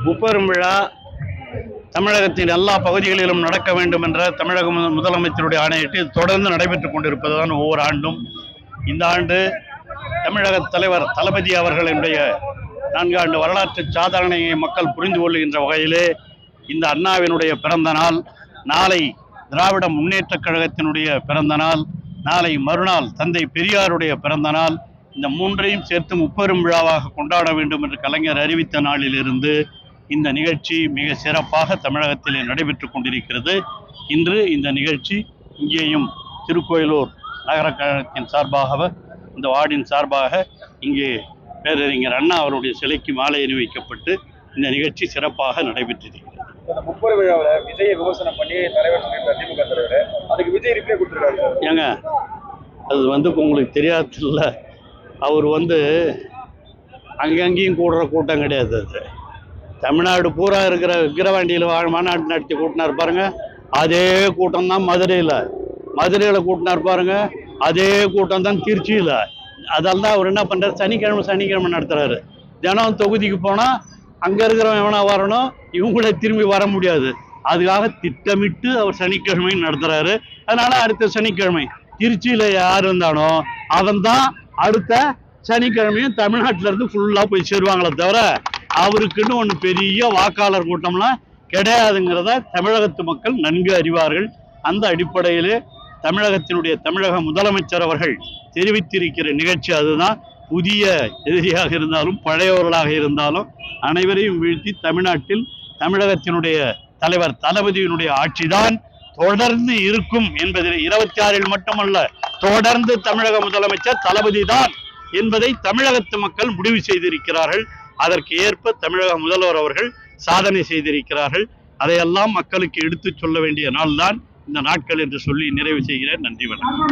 முப்பெரும் விழா தமிழகத்தின் எல்லா பகுதிகளிலும் நடக்க வேண்டும் என்ற தமிழக முதலமைச்சருடைய ஆணையிட்டு தொடர்ந்து நடைபெற்றுக் கொண்டிருப்பதுதான் ஒவ்வொரு ஆண்டும். இந்த ஆண்டு தமிழக தலைவர் தளபதி அவர்களுடைய 4 ஆண்டு வரலாற்று சாதனையை மக்கள் புரிந்து கொள்கின்ற வகையிலே இந்த அண்ணாவினுடைய பிறந்த நாள், நாளை திராவிட முன்னேற்றக் கழகத்தினுடைய பிறந்த நாள், நாளை மறுநாள் தந்தை பெரியாருடைய பிறந்த நாள், இந்த மூன்றையும் சேர்த்து முப்பெரும் விழாவாக கொண்டாட வேண்டும் என்று கலைஞர் அறிவித்த நாளிலிருந்து இந்த நிகழ்ச்சி மிக சிறப்பாக தமிழகத்திலே நடைபெற்றுக் கொண்டிருக்கிறது. இன்று இந்த நிகழ்ச்சி இங்கேயும் திருக்கோயிலூர் நகர கழகத்தின் சார்பாக, இந்த வார்டின் சார்பாக இங்கே பேரறிஞர் அண்ணா அவருடைய சிலைக்கு மாலை அணிவிக்கப்பட்டு இந்த நிகழ்ச்சி சிறப்பாக நடைபெற்றிருக்கிறது. முப்பெரும் விழாவில் விஜயை விமர்சனம் பண்ணி தலைவர் திமுக தலைவர் அதுக்கு விஜய் ரிப்ளை கொடுத்துருக்காரு. ஏங்க, அது உங்களுக்கு தெரியாதுல்ல, அவர் அங்கங்கேயும் கூடுற கூட்டம் கிடையாது. அது தமிழ்நாடு பூரா இருக்கிற விக்கிரவாண்டியில் மாநாடு நடத்தி கூட்டினார் பாருங்க, அதே கூட்டம் தான் மதுரையில் கூட்டினார் பாருங்க, அதே கூட்டம் தான் திருச்சியில். அதால் தான் அவர் என்ன பண்ணுறாரு, சனிக்கிழமை நடத்துகிறாரு. தினம் தொகுதிக்கு போனால் அங்கே இருக்கிறவன் எவனா வரணும், இவங்கள திரும்பி வர முடியாது. அதுக்காக திட்டமிட்டு அவர் சனிக்கிழமை நடத்துகிறாரு. அதனால் அடுத்த சனிக்கிழமை திருச்சியில் யார் இருந்தானோ அவன் தான் அடுத்த சனிக்கிழமையும் தமிழ்நாட்டிலேருந்து ஃபுல்லாக போய் சேருவாங்களே தவிர அவருக்குன்னு ஒன்று பெரிய வாக்காளர் கூட்டம்லாம் கிடையாதுங்கிறத தமிழகத்து மக்கள் நன்கு அறிவார்கள். அந்த அடிப்படையிலே தமிழக முதலமைச்சர் அவர்கள் தெரிவித்திருக்கிற நிகழ்ச்சி அதுதான். புதிய எதிரியாக இருந்தாலும் பழையவர்களாக இருந்தாலும் அனைவரையும் வீழ்த்தி தமிழ்நாட்டில் தமிழகத்தினுடைய தலைவர் தளபதியினுடைய ஆட்சிதான் தொடர்ந்து இருக்கும் என்பதில் 26 மட்டுமல்ல, தொடர்ந்து தமிழக முதலமைச்சர் தளபதி தான் என்பதை தமிழகத்து மக்கள் முடிவு செய்திருக்கிறார்கள். அதற்கு ஏற்ப தமிழக முதல்வர் அவர்கள் சாதனை செய்திருக்கிறார்கள். அதையெல்லாம் மக்களுக்கு எடுத்து சொல்ல வேண்டிய நாள் தான் இந்த நாட்கள் என்று சொல்லி நிறைவு செய்கிறேன். நன்றி, வணக்கம்.